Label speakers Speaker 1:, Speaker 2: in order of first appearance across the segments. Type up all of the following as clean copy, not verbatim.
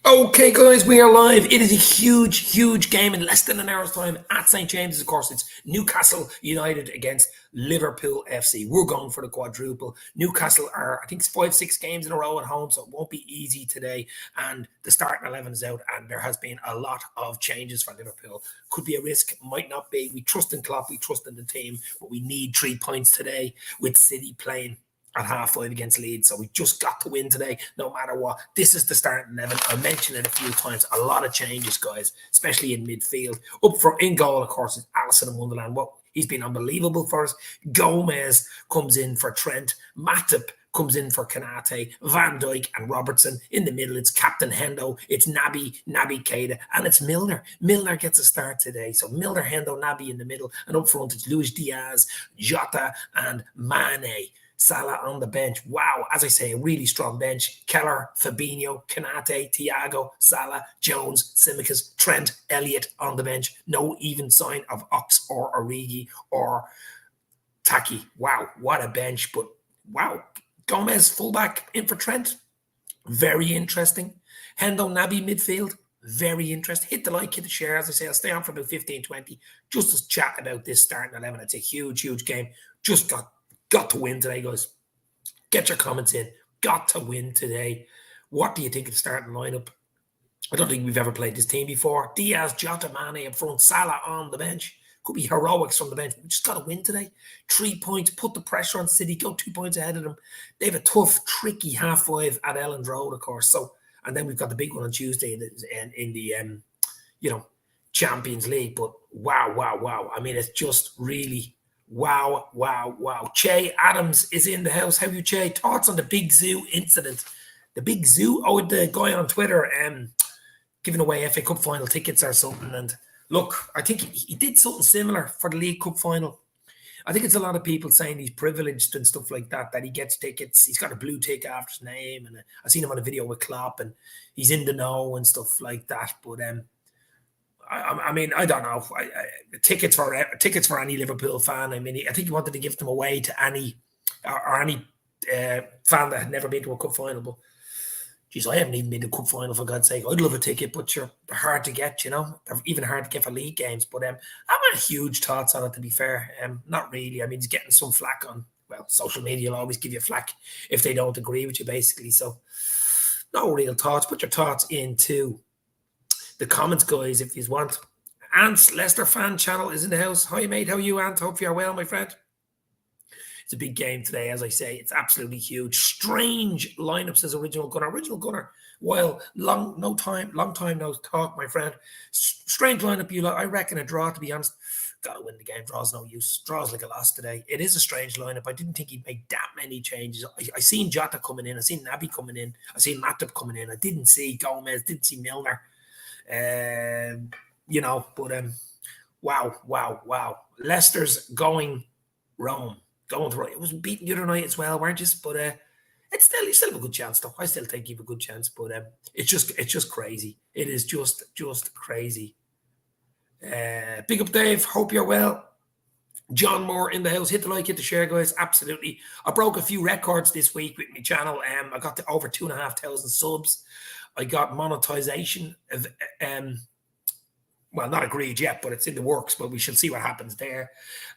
Speaker 1: Okay, guys, we are live. It is a huge game in less than an hour's time at St. James's. Of course, it's Newcastle United against Liverpool FC. We're going for the quadruple. Newcastle are, I think, 5-6 games in a row at home, so it won't be easy today. And the starting 11 is out, and there has been a lot of changes for Liverpool. Could be a risk, might not be. We trust in Klopp, we trust in the team, but we need 3 points today with City playing at 5:30 against Leeds. So we just got to win today, no matter what. This is the starting 11. I mentioned it a few times. A lot of changes, guys, especially in midfield. Up for in goal, of course, is Alisson in Wonderland. He's been unbelievable for us. Gomez comes in for Trent. Matip comes in for Konate, Van Dijk and Robertson. In the middle, it's Captain Hendo, it's Naby Keita, and it's Milner. Milner gets a start today. So Milner, Hendo, Naby in the middle. And up front, it's Luis Diaz, Jota, and Mane. Salah on the bench. Wow, as I say, a really strong bench. Keller, Fabinho, Konate, Thiago, Salah, Jones, Tsimikas, Trent, Elliott on the bench. No even sign of Ox or Origi or Taki. Wow, what a bench. But wow, Gomez fullback in for Trent. Very interesting. Hendo, Naby midfield. Very interesting. Hit the like, hit the share. As I say, I'll stay on for about 15-20 just to chat about this starting 11. It's a huge game. Just got to win today, guys. Get your comments in. Got to win today. What do you think of the starting lineup? I don't think we've ever played this team before. Diaz, Jota, Mane up front, Salah on the bench. Could be heroics from the bench. We just got to win today. 3 points, put the pressure on City, go 2 points ahead of them. They have a tough, tricky 5:30 at Elland Road, of course. So, and then we've got the big one on Tuesday in the Champions League. But wow. I mean, it's just really wow. Che Adams is in the house. How are you, Che? Thoughts on the Big Zoo incident? The Big Zoo? Oh, the guy on Twitter giving away FA Cup final tickets or something. And look, I think he did something similar for the League Cup final. I think it's a lot of people saying he's privileged and stuff like that he gets tickets. He's got a blue tick after his name. And I've seen him on a video with KLOPP and he's in the know and stuff like that. But I mean, I don't know. Tickets for any Liverpool fan. I mean, I think he wanted to give them away to any fan that had never been to a cup final. But geez, I haven't even been to a cup final, for God's sake. I'd love a ticket, but they're hard to get. They're even hard to get for league games. But I'm not huge thoughts on it, to be fair. Not really. I mean, he's getting some flack on. Well, social media will always give you flack if they don't agree with you, basically. So, no real thoughts. Put your thoughts into the comments, guys, if you want. Ant's Leicester fan channel is in the house. Hi, mate. How are you, Ant? Hope you're well, my friend. It's a big game today, as I say. It's absolutely huge. Strange lineup, says Original Gunner. Well, long time no talk, my friend. Strange lineup, Ulock. I reckon a draw, to be honest. Gotta win the game. Draw's no use. Draw's like a loss today. It is a strange lineup. I didn't think he'd make that many changes. I seen Jota coming in. I seen Naby coming in. I seen Matip coming in. I didn't see Gomez. Didn't see Milner. Wow. Leicester's going Rome. It was beaten the other night as well, weren't you? But you still have a good chance, though. I still think you have a good chance, but it's just crazy. It is just crazy. Big up, Dave. Hope you're well. John Moore in the house. Hit the like, hit the share, guys. Absolutely. I broke a few records this week with my channel. I got to over 2,500 subs. I got monetization of well, not agreed yet, but it's in the works, but we shall see what happens there.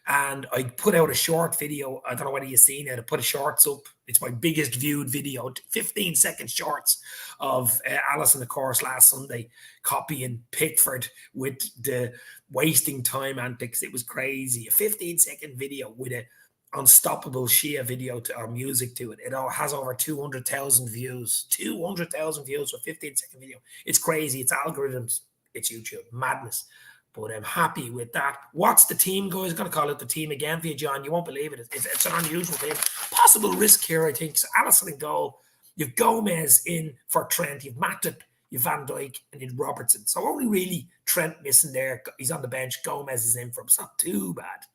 Speaker 1: And I put out a short video. I don't know whether you've seen it. I put a shorts up. It's my biggest viewed video, 15-second shorts of Alisson, of course, last Sunday, copying Pickford with the wasting time antics. It was crazy. A 15-second video with a unstoppable Shia video or music to it. It all has over 200,000 views. 200,000 views for a 15-second video. It's crazy. It's algorithms. It's YouTube. Madness. But I'm happy with that. What's the team, guys? I'm going to call it the team again for you, John. You won't believe it. It's an unusual team. Possible risk here, I think. So Alisson in goal. You've Gomez in for Trent. You've Matip, you've Van Dijk, and you've Robertson. So only really Trent missing there. He's on the bench. Gomez is in for him. It's not too bad.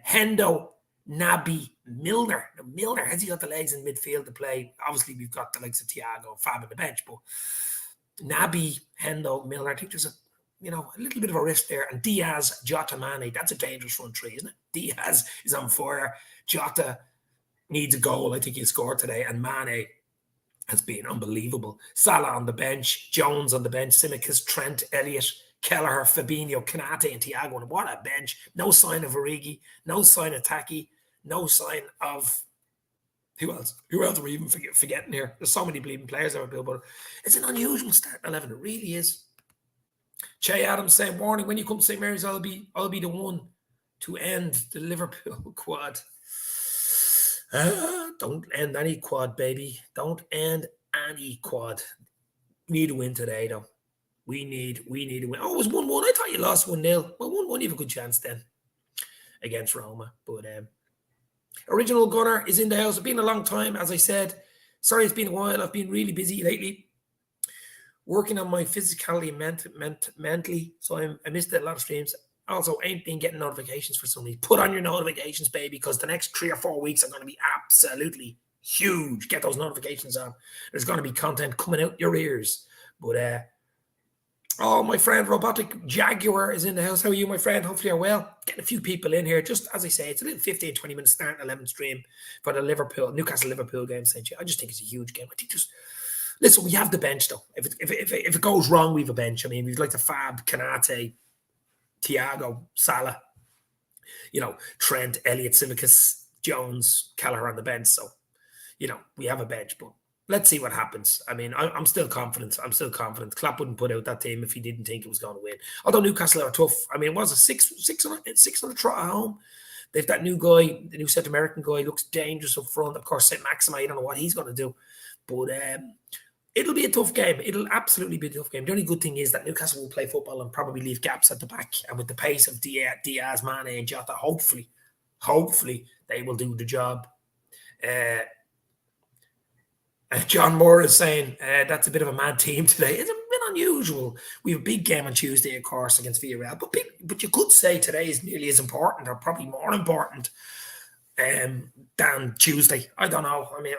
Speaker 1: Hendo, Naby, Milner. Now, Milner, has he got the legs in midfield to play? Obviously, we've got the likes of Thiago and Fab on the bench, but Naby, Hendo, Milner, I think there's a little bit of a risk there. And Diaz, Jota, Mane, that's a dangerous front three, isn't it? Diaz is on fire. Jota needs a goal. I think he'll score today. And Mane has been unbelievable. Salah on the bench, Jones on the bench, Tsimikas, Trent, Elliott, Kelleher, Fabinho, Kanate, and Thiago. And what a bench. No sign of Origi, no sign of Taki, no sign of who else? Who else are we even forgetting here? There's so many bleeding players out there, but it's an unusual starting 11. It really is. Che Adams saying, warning, when you come to St. Mary's, I'll be the one to end the Liverpool quad. Don't end any quad, baby. Don't end any quad. We need a win today, though. We need a win. Oh, it was 1-1. I thought you lost 1-0. Well, 1-1, you have a good chance then against Roma. But Original Gunner is in the house. It's been a long time, as I said. Sorry, it's been a while. I've been really busy lately, working on my physicality and mentally. So I missed a lot of streams. Also, ain't been getting notifications for some reason. Put on your notifications, baby, because the next 3 or 4 weeks are going to be absolutely huge. Get those notifications on. There's going to be content coming out your ears. But oh, my friend Robotic Jaguar is in the house. How are you, my friend? Hopefully you're well. Getting a few people in here. Just as I say, it's a little 15, 20 minute start 11 stream for the Newcastle Liverpool game. I just think it's a huge game. I think listen, we have the bench though. If it goes wrong, we have a bench. I mean, we'd like to Fab, Kanate, Thiago, Salah, Trent, Elliott, Tsimikas, Jones, Kelleher on the bench. So, we have a bench, but let's see what happens. I mean, I'm still confident. KLOPP wouldn't put out that team if he didn't think it was going to win. Although Newcastle are tough. I mean, it was a six on the trot at home. They've that new guy, the new South American guy, looks dangerous up front. Of course, St. Maxima, I don't know what he's going to do. But it'll be a tough game. It'll absolutely be a tough game. The only good thing is that Newcastle will play football and probably leave gaps at the back. And with the pace of Diaz, Mane, and Jota, hopefully, they will do the job. John Moore is saying that's a bit of a mad team today. It's a bit unusual. We have a big game on Tuesday, of course, against Villarreal. But you could say today is nearly as important, or probably more important, than Tuesday. I don't know. I mean,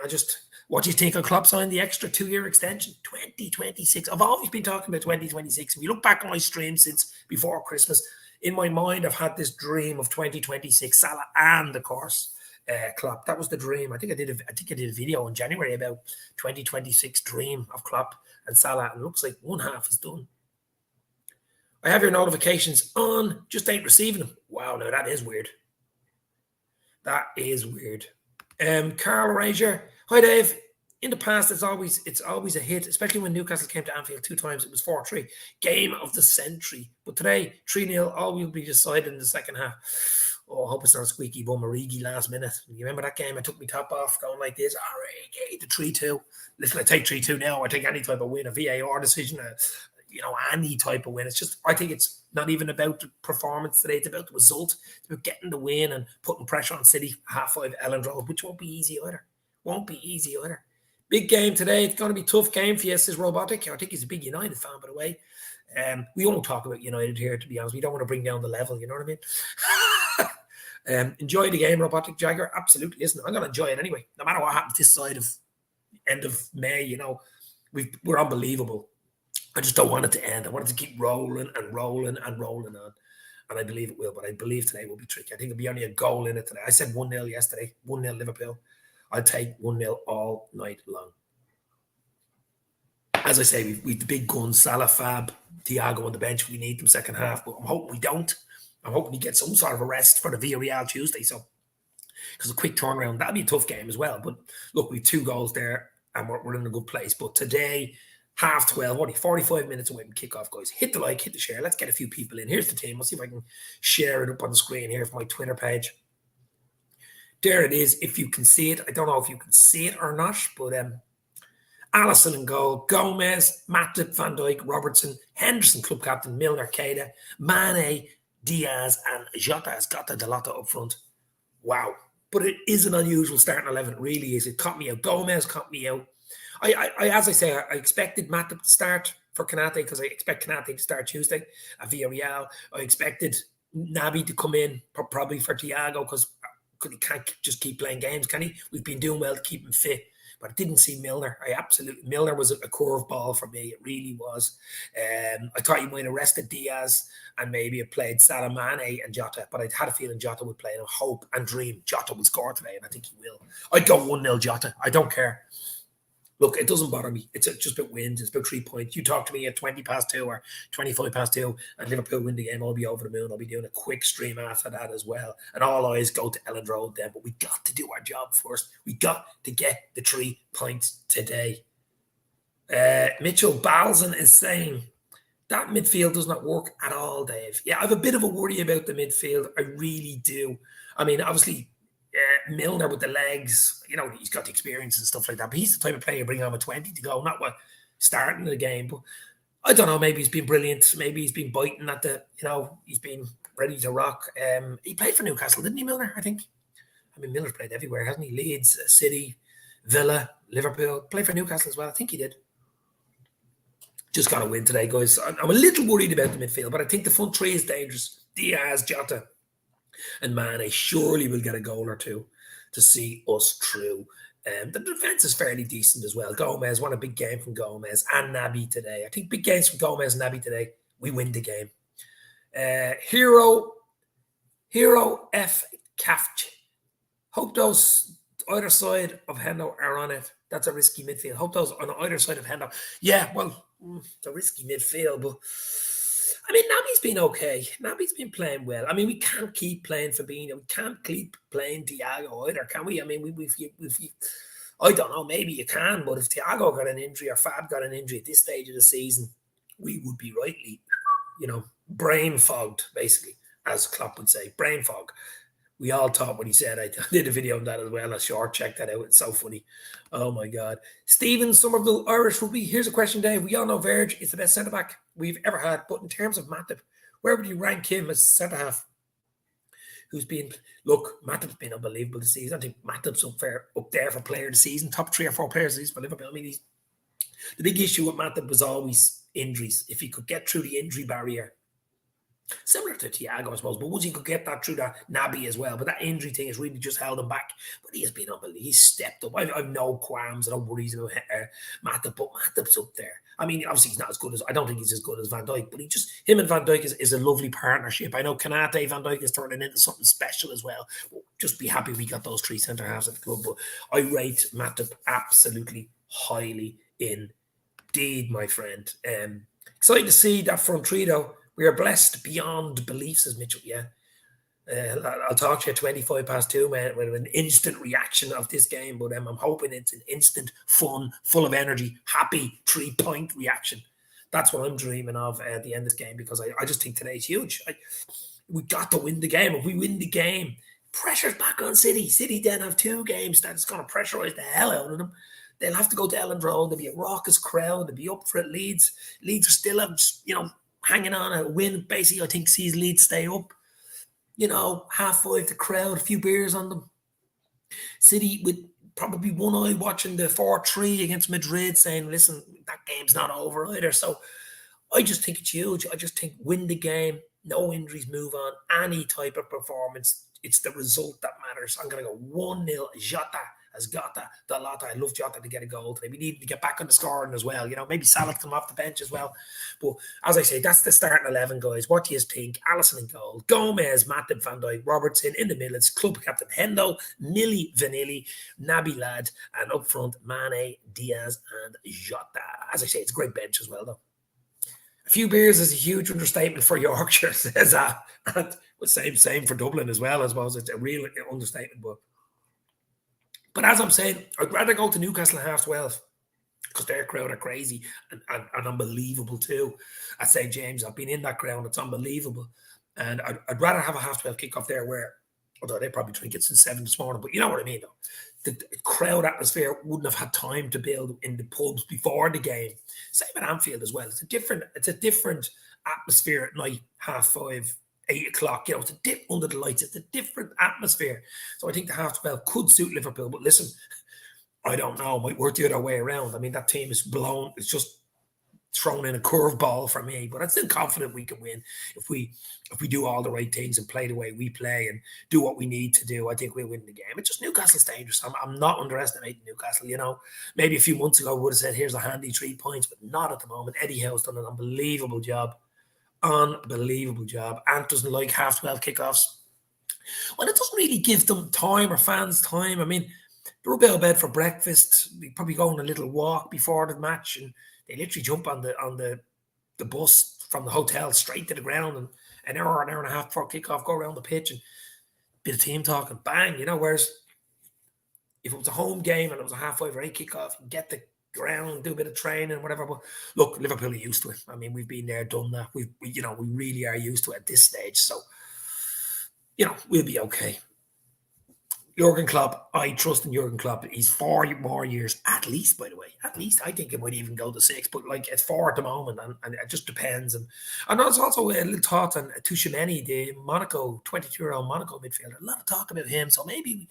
Speaker 1: what do you think of KLOPP signing the extra 2-year extension? 2026. I've always been talking about 2026. If you look back on my stream since before Christmas, in my mind, I've had this dream of 2026, Salah and, of course, KLOPP. That was the dream. I think I did a video in January about 2026 dream of KLOPP and Salah, and it looks like one half is done. I have your notifications on, just ain't receiving them. Wow, now that is weird. That is weird. Carl Rager. Hi, Dave. In the past, it's always a hit, especially when Newcastle came to Anfield 2 times. It was 4-3. Game of the century. But today, 3-0, all will be decided in the second half. Oh, I hope it's not a squeaky bum Origi last minute. You remember that game? I took my top off going like this. Origi, the 3-2. Listen, I take 3-2 now. I take any type of win, a VAR decision, any type of win. It's just, I think it's not even about the performance today. It's about the result. It's about getting the win and putting pressure on City, 5:30 Elland Road, which won't be easy either. Big game today. It's going to be a tough game for you, says Robotic. I think he's a big United fan, by the way. We won't talk about United here, to be honest. We don't want to bring down the level, you know what I mean? Enjoy the game, Robotic Jagger. Absolutely. Listen, I'm going to enjoy it anyway. No matter what happens this side of end of May, we're unbelievable. I just don't want it to end. I want it to keep rolling on. And I believe it will, but I believe today will be tricky. I think there'll be only a goal in it today. I said 1-0 yesterday, 1-0 Liverpool. I'll take 1-0 all night long. As I say, we've the big guns, Salah, Fab, Thiago on the bench. We need them second half, but I'm hoping we don't. I'm hoping we get some sort of a rest for the Villarreal Tuesday. So, because a quick turnaround, that'll be a tough game as well. But look, we have 2 goals there, and we're in a good place. But today, 12:30, only 45 minutes away from kickoff, guys. Hit the like, hit the share. Let's get a few people in. Here's the team. I'll see if I can share it up on the screen here for my Twitter page. There it is, if you can see it. I don't know if you can see it or not, but Allison in goal, Gomez, Matip, Van Dijk, Robertson, Henderson, club captain, Milner, Keita, Mane, Diaz, and Jota has got the Delata up front. Wow. But it is an unusual starting 11. It really is. It caught me out. Gomez caught me out. I as I say, I expected Matip to start for Kanate because I expect Kanate to start Tuesday at Villarreal. I expected Naby to come in probably for Thiago because he can't just keep playing games, can he? We've been doing well to keep him fit. But I didn't see Milner. Milner was a curveball for me. It really was. I thought you might have rested Diaz and maybe have played Salah, Mane and Jota, but I had a feeling Jota would play, and I hope and dream Jota will score today, and I think he will. I'd go 1-0 Jota. I don't care. Look, it doesn't bother me. It's just about wins. It's about 3 points. You talk to me at 20 past 2 or 25 past 2 and Liverpool win the game, I'll be over the moon. I'll be doing a quick stream after that as well. And all eyes go to Ellen Road then. But we got to do our job first. We got to get the 3 points today. Mitchell Balzan is saying, that midfield does not work at all, Dave. Yeah, I have a bit of a worry about the midfield. I really do. I mean, obviously, Milner with the legs, he's got the experience and stuff like that. But he's the type of player you bring on with 20 to go, not what starting the game. But I don't know, maybe he's been brilliant. Maybe he's been biting at he's been ready to rock. He played for Newcastle, didn't he, Milner, I think? I mean, Milner's played everywhere, hasn't he? Leeds, City, Villa, Liverpool. Played for Newcastle as well. I think he did. Just got to win today, guys. I'm a little worried about the midfield, but I think the front three is dangerous. Diaz, Jota, and Mane surely will get a goal or two to see us through. The defence is fairly decent as well. Gomez, won a big game from Gomez and Naby today. I think big games from Gomez and Naby today, we win the game. Hero F. Kafch. Hope those either side of Hendo are on it. That's a risky midfield. Hope those on either side of Hendo. Yeah, well, it's a risky midfield, but I mean, Naby's been okay. Naby's been playing well. I mean, we can't keep playing Fabinho. We can't keep playing Thiago either, can we? I mean, I don't know, maybe you can, but if Thiago got an injury or Fab got an injury at this stage of the season, we would be rightly, brain fogged, basically, as Klopp would say, brain fog. We all thought what he said. I did a video on that as well. Sure, check that out. It's so funny. Oh, my God. Stephen Somerville, Irish Rugby. Here's a question, Dave. We all know Verge is the best centre-back we've ever had. But in terms of Matip, where would you rank him as centre-half? Matip's been unbelievable this season. I think Matip's up there for player of the season. Top 3 or 4 players of the season for Liverpool. I mean, the big issue with Matip was always injuries. If he could get through the injury barrier, similar to Thiago, I suppose, but once he could get that through that Naby as well, but that injury thing has really just held him back. But he has been unbelievable. He's stepped up. I've no qualms, no worries about Matip, but Matip's up there. I mean, obviously he's not as good as, I don't think he's as good as Van Dijk, but him and Van Dijk is a lovely partnership. I know Kanate, Van Dijk is turning into something special as well. But just be happy we got those 3 centre halves at the club. But I rate Matip absolutely highly indeed, my friend. Excited to see that front three though. We are blessed beyond belief, says Mitchell. Yeah. I'll talk to you at 25 past 2, man, with an instant reaction of this game. But I'm hoping it's an instant, fun, full of energy, happy 3-point reaction. That's what I'm dreaming of at the end of this game, because I just think today's huge. We got to win the game. If we win the game, pressure's back on City. City then have 2 games that's going to pressurise the hell out of them. They'll have to go to Ellen Road. There'll be a raucous crowd. They'll be up for it. Leeds are still, hanging on a win, basically, I think sees Leeds stay up. 5:30, the crowd, a few beers on them. City with probably one eye watching the 4-3 against Madrid, saying, listen, that game's not over either. So I just think it's huge. I just think win the game, no injuries, move on, any type of performance. It's the result that matters. I'm going to go 1-0. Jota has got that. I love Jota to get a goal today. We need to get back on the scoring as well. Maybe Salah come off the bench as well. But as I say, that's the starting 11, guys. What do you think? Alisson in goal, Gomez, Matip, Van Dijk, Robertson in the middle. It's club captain Hendo, Millie Vanilli, Naby Lad, and up front Mane, Diaz, and Jota. As I say, it's a great bench as well, though. A few beers is a huge understatement for Yorkshire, says that. And same for Dublin as well, I suppose. It's a real understatement, But as I'm saying, I'd rather go to Newcastle at 12:30 because their crowd are crazy and unbelievable too at St. James. I've been in that ground. It's unbelievable. And I'd rather have a 12:30 kickoff there although they probably drink it since 7 this morning, but you know what I mean though. The crowd atmosphere wouldn't have had time to build in the pubs before the game. Same at Anfield as well. It's a different atmosphere at night, 5:30. 8 o'clock, it's under the lights. It's a different atmosphere. So I think the 12:30 could suit Liverpool. But listen, I don't know. It might work the other way around. I mean, that team is blown. It's just thrown in a curveball for me. But I'm still confident we can win if we do all the right things and play the way we play and do what we need to do. I think we'll win the game. It's just Newcastle's dangerous. I'm not underestimating Newcastle. Maybe a few months ago I would have said, here's a handy 3 points, but not at the moment. Eddie Howe's done an unbelievable job. Ant doesn't like 12:30 kickoffs. Well, it doesn't really give them time or fans time. I mean, They were out of bed for breakfast. We probably go on a little walk before the match, and they literally jump on the bus from the hotel straight to the ground, and an hour and a half before kickoff, go around the pitch and bit of team talking, bang, whereas if it was a home game and it was a 8:30 kickoff, you get the ground, do a bit of training, whatever. But look, Liverpool are used to it. I mean, we've been there, done that. We really are used to it at this stage. So, we'll be okay. Jurgen Klopp, I trust in Jurgen Klopp. He's 4 more years, at least, by the way. At least. I think it might even go to 6, but it's 4 at the moment, and it just depends. And there's also a little thought on Tuchemeni, the 22-year-old Monaco midfielder. A lot of talk about him, so maybe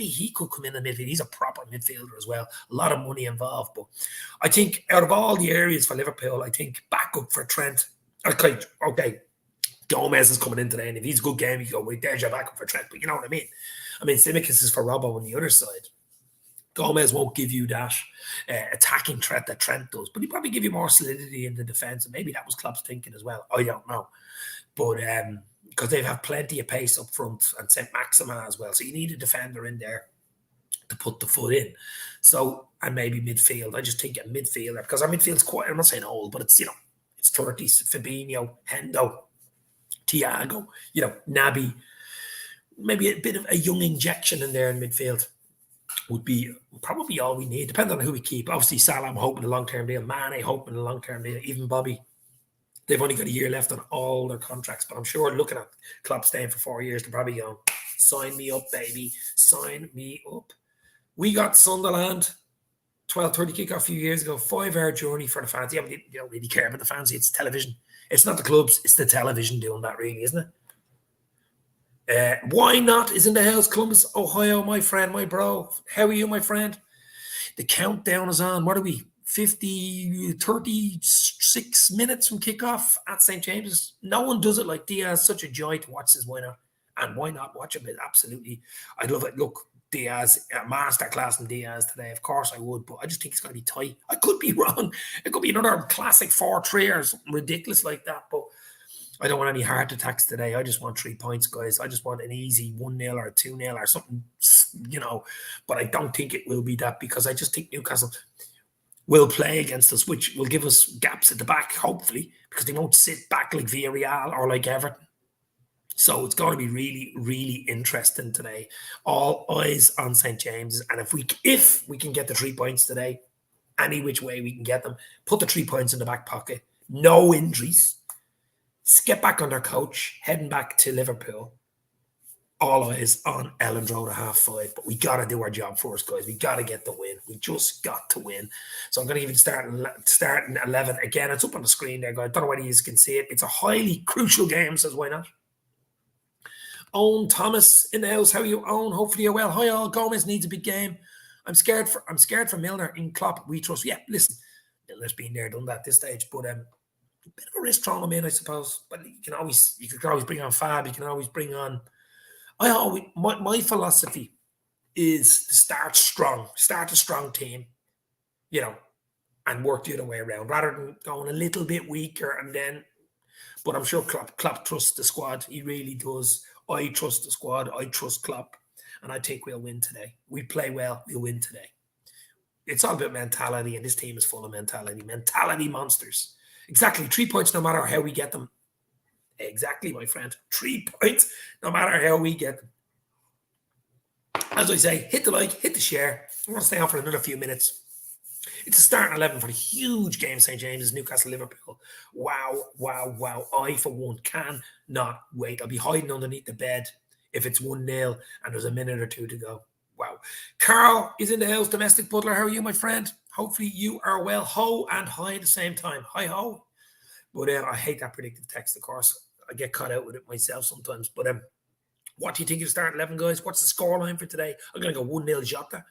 Speaker 1: he could come in the midfield. He's a proper midfielder as well. A lot of money involved. But I think out of all the areas for Liverpool, I think backup for Trent. Okay, Gomez is coming in today, and if he's a good game, you go, wait, there's your backup for Trent. But you know what I mean? Tsimikas is for Robbo on the other side. Gomez won't give you that attacking threat that Trent does, but he'll probably give you more solidity in the defence, and maybe that was Klopp's thinking as well. I don't know. But because they have plenty of pace up front, and St. Maximin as well, so you need a defender in there to put the foot in. So, and maybe midfield. I just think a midfielder, because our midfield's quite, I'm not saying old, but it's, it's 30s, Fabinho, Hendo, Thiago, Naby. Maybe a bit of a young injection in there in midfield would be probably all we need, depending on who we keep. Obviously, Salah, I'm hoping a long-term deal. Mane, hoping a long-term deal. Even Bobby. They've only got a year left on all their contracts, but I'm sure looking at Klopp staying for 4 years, they're probably going, sign me up, baby. Sign me up. We got Sunderland, 12:30 kickoff a few years ago, 5-hour journey for the fans. Yeah, but you don't really care about the fans. It's television. It's not the clubs. It's the television doing that, really, isn't it? Why not is in the house, Columbus, Ohio, my friend, my bro. How are you, my friend? The countdown is on. What are we? 36 minutes from kickoff at St. James's. No one does it like Diaz. Such a joy to watch this. Why not? And why not watch him? Absolutely. I'd love it. Look, Diaz, a masterclass from Diaz today. Of course I would, but I just think it's going to be tight. I could be wrong. It could be another classic 4-3 or something ridiculous like that, but I don't want any heart attacks today. I just want 3 points, guys. I just want an easy 1-0 or 2-0 or something, But I don't think it will be that, because I just think Newcastle will play against us, which will give us gaps at the back, hopefully, because they won't sit back like Villarreal or like Everton. So it's going to be really, really interesting today. All eyes on St. James's. And if we can get the 3 points today, any which way we can get them, put the 3 points in the back pocket, no injuries, get back on their coach, heading back to Liverpool. All eyes on Elland Road at 5:30. But we got to do our job first, guys. We got to get the win. We just got to win. So I'm going to even start in 11. Again, it's up on the screen there, guys. I don't know whether you can see it. It's a highly crucial game, says why not? Owen Thomas in the house. How are you, Owen? Hopefully you're well. Hi, all. Gomez needs a big game. I'm scared for Milner in Klopp. We trust. Yeah, listen, Milner's been there, done that at this stage, but bit of a risk throwing him in, I suppose. But you could always bring on Fab. You can always bring on. My philosophy is to start strong, start a strong team, and work the other way around, rather than going a little bit weaker and then. But I'm sure Klopp trusts the squad. He really does. I trust the squad. I trust Klopp, and I think we'll win today. We play well. We'll win today. It's all about mentality, and this team is full of mentality. Mentality monsters. Exactly. 3 points no matter how we get them. Exactly, my friend. 3 points no matter how we get them. As I say, hit the like, hit the share. I'm going to stay on for another few minutes. It's a starting 11 for the huge game, St. James's, Newcastle, Liverpool. Wow, wow, wow. I, for one, cannot wait. I'll be hiding underneath the bed if it's 1-0 and there's a minute or two to go. Wow. Carl is in the house, domestic butler. How are you, my friend? Hopefully you are well. Ho and hi at the same time. Hi, ho. But I hate that predictive text, of course. I get caught out with it myself sometimes. But what do you think of the start 11, guys? What's the scoreline for today? I'm going to go 1-0 Jota.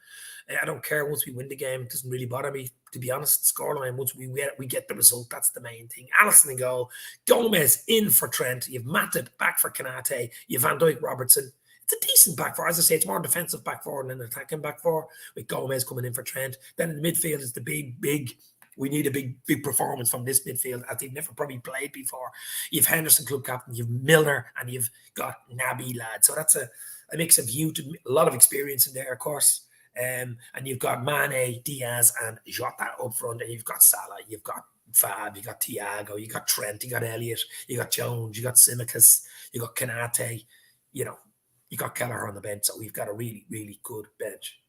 Speaker 1: I don't care once we win the game. It doesn't really bother me, to be honest. Scoreline, once we get the result, that's the main thing. Alisson in goal. Gomez in for Trent. You've Matip back for Kanate. You've Van Dijk, Robertson. It's a decent back four. As I say, it's more defensive back four than an attacking back four, with Gomez coming in for Trent. Then in the midfield is the big. We need a big performance from this midfield, as they've never probably played before. You've Henderson, club captain. You've Milner, and you've got Naby, lad. So that's a mix of a lot of experience in there, of course. And you've got Mane, Diaz, and Jota up front, and you've got Salah, you've got Fab, you got Thiago, you got Trent, you got Elliott, you got Jones, you got Tsimikas, you got Kanate, you know, you got Kelleher on the bench. So we've got a really, really good bench.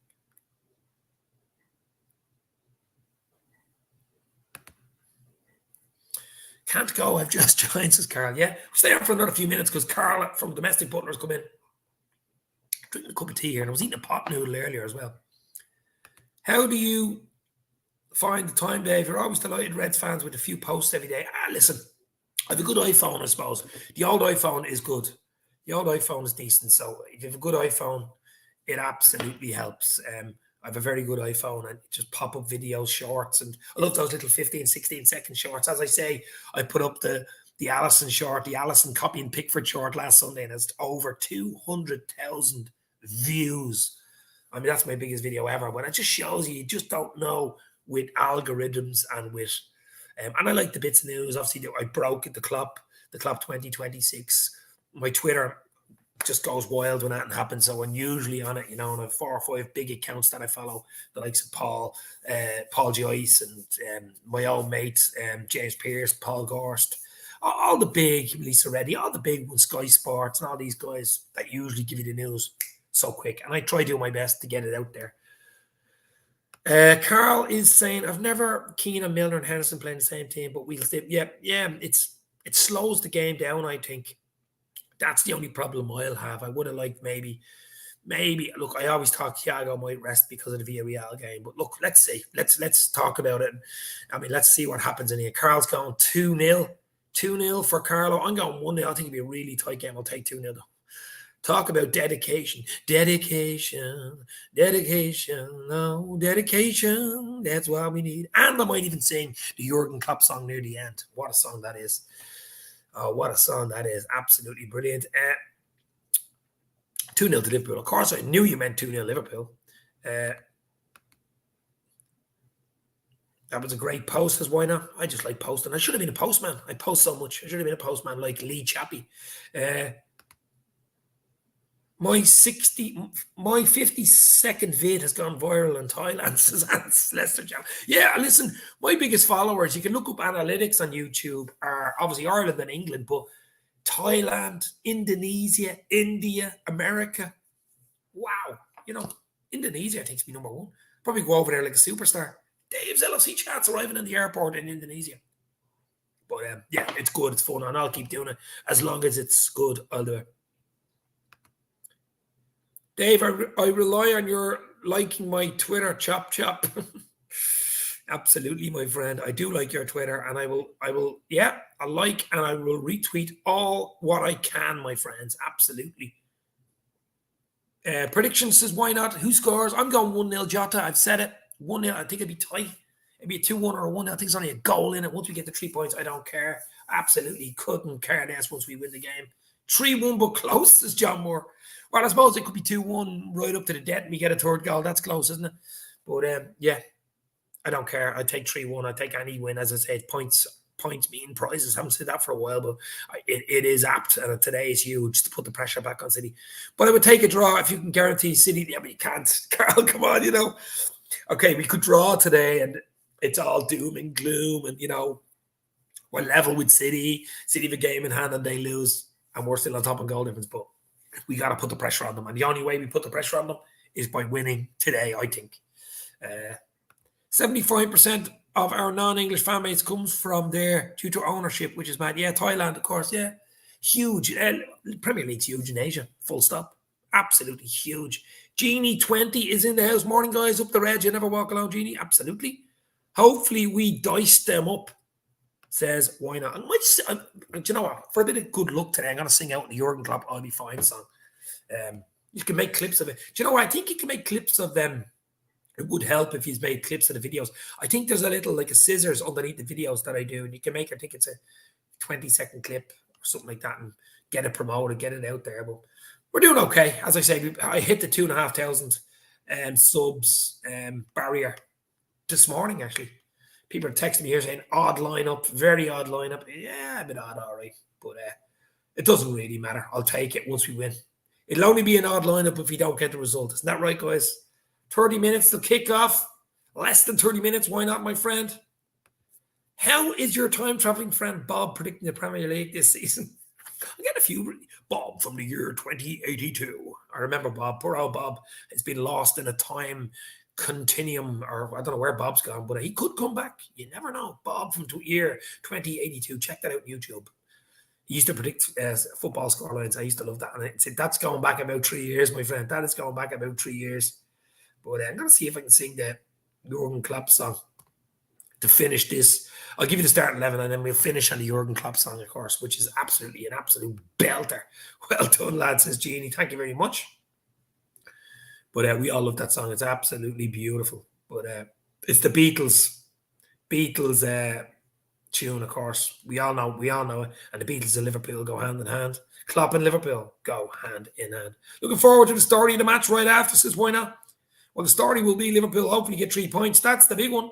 Speaker 1: Can't go. I've just joined, says Carl. Yeah, stay on for another few minutes because Carl from Domestic Butlers come in. Drinking a cup of tea here, and I was eating a pot noodle earlier as well. How do you find the time, Dave? You're always delighted Reds fans with a few posts every day. Listen, I have a good iPhone, I suppose. The old iPhone is good. The old iPhone is decent. So if you have a good iPhone, it absolutely helps. I have a very good iPhone and just pop up videos, shorts, and I love those little 15, 16-second shorts. As I say, I put up the Allison short, the Allison copying Pickford short last Sunday, and it's over 200,000 views. I mean, that's my biggest video ever. But it just shows you just don't know with algorithms and with, and I like the bits of news. Obviously, I broke the KLOPP 2026. My Twitter just goes wild when that happens. So I'm usually on it, you know, and I have 4 or 5 big accounts that I follow, the likes of Paul Joyce and my old mates, James Pearce, Paul Gorst, all the big, Lisa Reddy, all the big ones, Sky Sports, and all these guys that usually give you the news so quick. And I try doing my best to get it out there. Carl is saying, I've never keen on Milner and Henderson playing the same team, but we'll still, yeah, it slows the game down, I think. That's the only problem I'll have. I would have liked maybe, look, I always thought Thiago might rest because of the Villarreal game, but look, let's see. Let's talk about it. I mean, let's see what happens in here. Carl's going 2-0. 2-0 for Carlo. I'm going 1-0. I think it'll be a really tight game. I'll take 2-0 though. Talk about dedication. Dedication. No, dedication. That's what we need. And I might even sing the Jurgen Klopp song near the end. What a song that is. Oh, what a song that is. Absolutely brilliant. 2-0 to Liverpool. Of course, I knew you meant 2-0 Liverpool. That was a great post, says why not? I just like posting. I should have been a postman. I post so much. I should have been a postman like Lee Chappie. My 50-second vid has gone viral in Thailand, says Lester Jam. Yeah, listen, my biggest followers, you can look up analytics on YouTube, are obviously Ireland and England, but Thailand, Indonesia, India, America. Wow. You know, Indonesia, I think, is my number 1. Probably go over there like a superstar. Dave's LFC chats arriving in the airport in Indonesia. But yeah, it's good. It's fun. And I'll keep doing it. As long as it's good, I'll do it. Dave, I rely on your liking my Twitter, chop. Absolutely, my friend. I do like your Twitter, and I will, yeah, I like and I will retweet all what I can, my friends. Absolutely. Prediction says, why not? Who scores? I'm going 1-0 Jota. I've said it. 1-0. I think it'd be tight. It'd be a 2-1 or a 1-0. I think it's only a goal in it. Once we get the 3 points, I don't care. Absolutely couldn't care less once we win the game. 3-1, but close, says John Moore. Well, I suppose it could be 2-1 right up to the death and we get a third goal. That's close, isn't it? But, yeah, I don't care. I take 3-1. I take any win. As I said, points mean prizes. I haven't said that for a while, but it is apt. And today is huge to put the pressure back on City. But I would take a draw if you can guarantee City. Yeah, but you can't. Carl, come on, you know. Okay, we could draw today and it's all doom and gloom. And, you know, we're level with City. City have a game in hand and they lose. And we're still on top in goal difference. But we got to put the pressure on them. And the only way we put the pressure on them is by winning today, I think. 75% of our non-English fan base comes from there due to ownership, which is mad. Yeah, Thailand, of course, yeah. Huge. Premier League's huge in Asia, full stop. Absolutely huge. Genie 20 is in the house. Morning, guys. Up the red. You never walk alone, Genie. Absolutely. Hopefully, we dice them up. Says, why not? And do you know what? For a bit of good luck today, I'm going to sing out the Jurgen Klopp I'll Be Fine song. You can make clips of it. Do you know what? I think you can make clips of them. It would help if he's made clips of the videos. I think there's a little, like a scissors underneath the videos that I do. And you can make, I think it's a 20-second clip or something like that and get it promoted, get it out there. But we're doing okay. As I say, I hit the 2,500 subs barrier this morning, actually. People are texting me here saying, odd lineup, very odd lineup. Yeah, a bit odd, all right. But it doesn't really matter. I'll take it once we win. It'll only be an odd lineup if we don't get the result. Isn't that right, guys? 30 minutes to kick off. Less than 30 minutes. Why not, my friend? How is your time-traveling friend Bob predicting the Premier League this season? I get a few. Bob from the year 2082. I remember Bob. Poor old Bob has been lost in a time continuum, or I don't know where Bob's gone, but he could come back. You never know. Bob from year 2082. Check that out on YouTube. He used to predict football scorelines. I used to love that. And that's going back about 3 years, my friend. That is going back about 3 years. But I'm going to see if I can sing the Jurgen Klopp song to finish this. I'll give you the start 11 and then we'll finish on the Jurgen Klopp song, of course, which is absolutely an absolute belter. Well done, lads, says Jeannie. Thank you very much. But we all love that song. It's absolutely beautiful. But it's the Beatles tune, of course. We all know it. And the Beatles and Liverpool go hand in hand. Klopp and Liverpool go hand in hand. Looking forward to the story of the match right after, says why not? Well, the story will be Liverpool hopefully get 3 points. That's the big one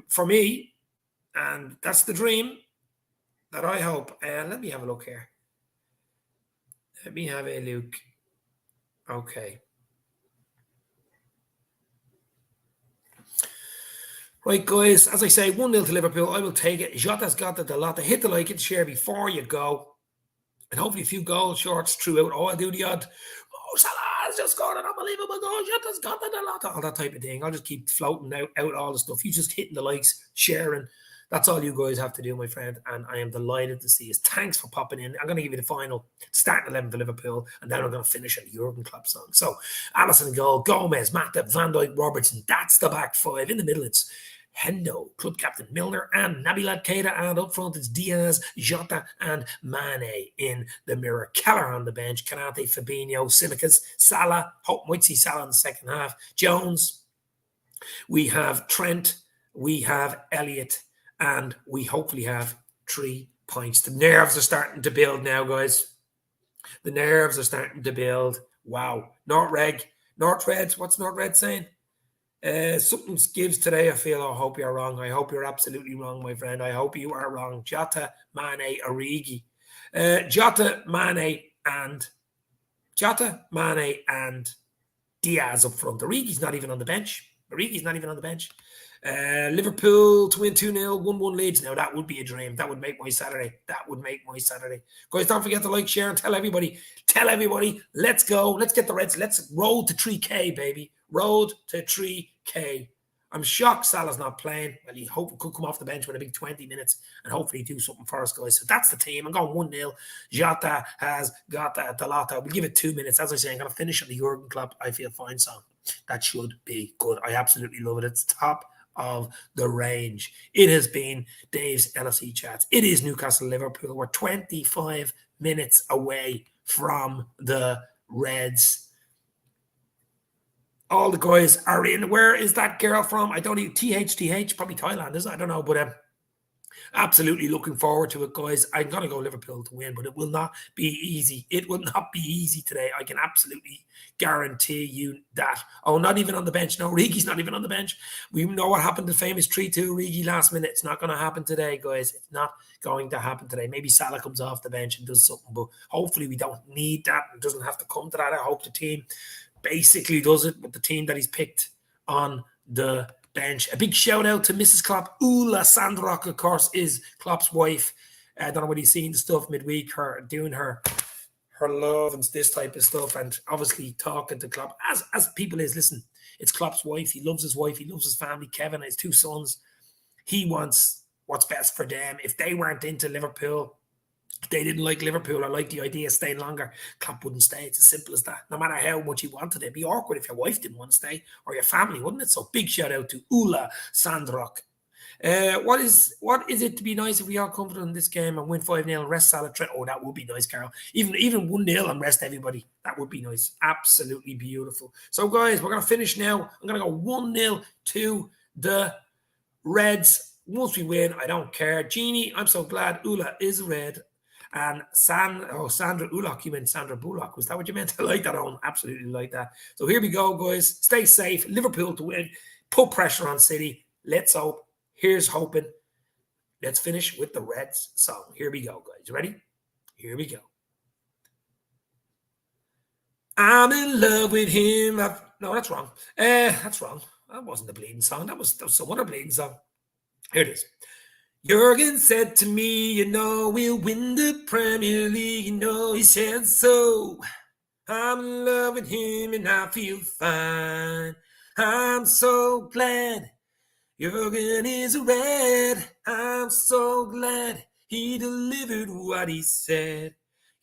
Speaker 1: for me. And that's the dream that I hope. Let me have a look here. Let me have a look. Okay. Right, guys, as I say, 1-0 to Liverpool. I will take it. Jota's got the lot. Hit the like and share before you go. And hopefully a few goal shorts throughout. Oh, I'll do the odd. Oh, Salah has just scored an unbelievable goal. Jota's got the lot. All that type of thing. I'll just keep floating out all the stuff. You just hitting the likes, sharing. That's all you guys have to do, my friend. And I am delighted to see you. Thanks for popping in. I'm going to give you the final starting 11 for Liverpool. And then I'm going to finish on the Jurgen Klopp song. So, Alisson in goal, Gomez, Matip, Van Dijk, Robertson. That's the back five. In the middle, it's Hendo, club captain Milner, and Nabil Keita. And up front, it's Diaz, Jota, and Mane in the mirror. Keller on the bench. Kanate, Fabinho, Tsimikas, Salah. Hope might see Salah in the second half. Jones. We have Trent. We have Elliott. And we hopefully have 3 points. The nerves are starting to build now, guys. The nerves are starting to build. Wow. North Reds. What's North Red saying? Something gives today, I feel. I hope you're wrong. I hope you're absolutely wrong, my friend. I hope you are wrong. Jota, Mane, Origi. Jota, Mane, and Diaz up front. Origi's not even on the bench. Liverpool to win 2-0, 1-1 leads. Now, that would be a dream. That would make my Saturday. Guys, don't forget to like, share, and tell everybody. Let's go. Let's get the Reds. Let's road to 3K, baby. Road to 3K. I'm shocked Salah's not playing. Well, he could come off the bench with a big 20 minutes and hopefully do something for us, guys. So that's the team. I'm going 1-0. Jota has got the lot. We'll give it 2 minutes. As I say, I'm going to finish on the Jurgen Klopp I Feel Fine song. That should be good. I absolutely love it. It's top of the range. It has been Dave's LFC chats. It is Newcastle Liverpool. We're 25 minutes away from the Reds. All the guys are in. Where is that girl from? I don't even. TH, probably Thailand, is it? I don't know, but absolutely looking forward to it, guys. I'm going to go Liverpool to win, but it will not be easy. It will not be easy today. I can absolutely guarantee you that. Oh, not even on the bench. No, Origi's not even on the bench. We know what happened to famous 3-2 Origi last minute. It's not going to happen today, guys. It's not going to happen today. Maybe Salah comes off the bench and does something, but hopefully we don't need that. It doesn't have to come to that. I hope the team basically does it with the team that he's picked on the bench. A big shout out to Mrs. Klopp. Sandra, of course, is Klopp's wife. I don't know whether you've seen the stuff midweek, her doing her love and this type of stuff, and obviously talking to Klopp as people is. Listen, it's Klopp's wife. He loves his wife. He loves his family. Kevin, his 2 sons. He wants what's best for them. If they weren't into Liverpool, if they didn't like Liverpool or like the idea of staying longer, Klopp wouldn't stay. It's as simple as that. No matter how much he wanted it. It'd be awkward if your wife didn't want to stay, or your family, wouldn't it? So big shout out to Sandrock. What is it to be nice if we are confident in this game and win 5-0 and rest Salah? Oh, that would be nice, Carol. Even 1-0 and rest everybody. That would be nice. Absolutely beautiful. So, guys, we're going to finish now. I'm going to go 1-0 to the Reds. Once we win, I don't care. Jeannie, I'm so glad Ula is red. And Sandra Ulock, you meant Sandra Bullock. Was that what you meant? I like that on. Absolutely like that. So here we go, guys. Stay safe. Liverpool to win. Put pressure on City. Let's hope. Here's hoping. Let's finish with the Reds song. Here we go, guys. Ready? Here we go. I'm in love with him. No, that's wrong. That's wrong. That wasn't the bleeding song. That was some other bleeding song. Here it is. Jurgen said to me, you know, we'll win the Premier League. You know, he said so. I'm in love with him and I feel fine. I'm so glad Jurgen is a red. I'm so glad he delivered what he said.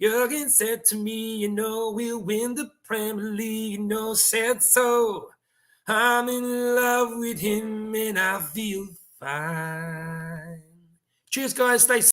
Speaker 1: Jurgen said to me, you know, we'll win the Premier League. You know, said so. I'm in love with him and I feel fine. Cheers, guys. Stay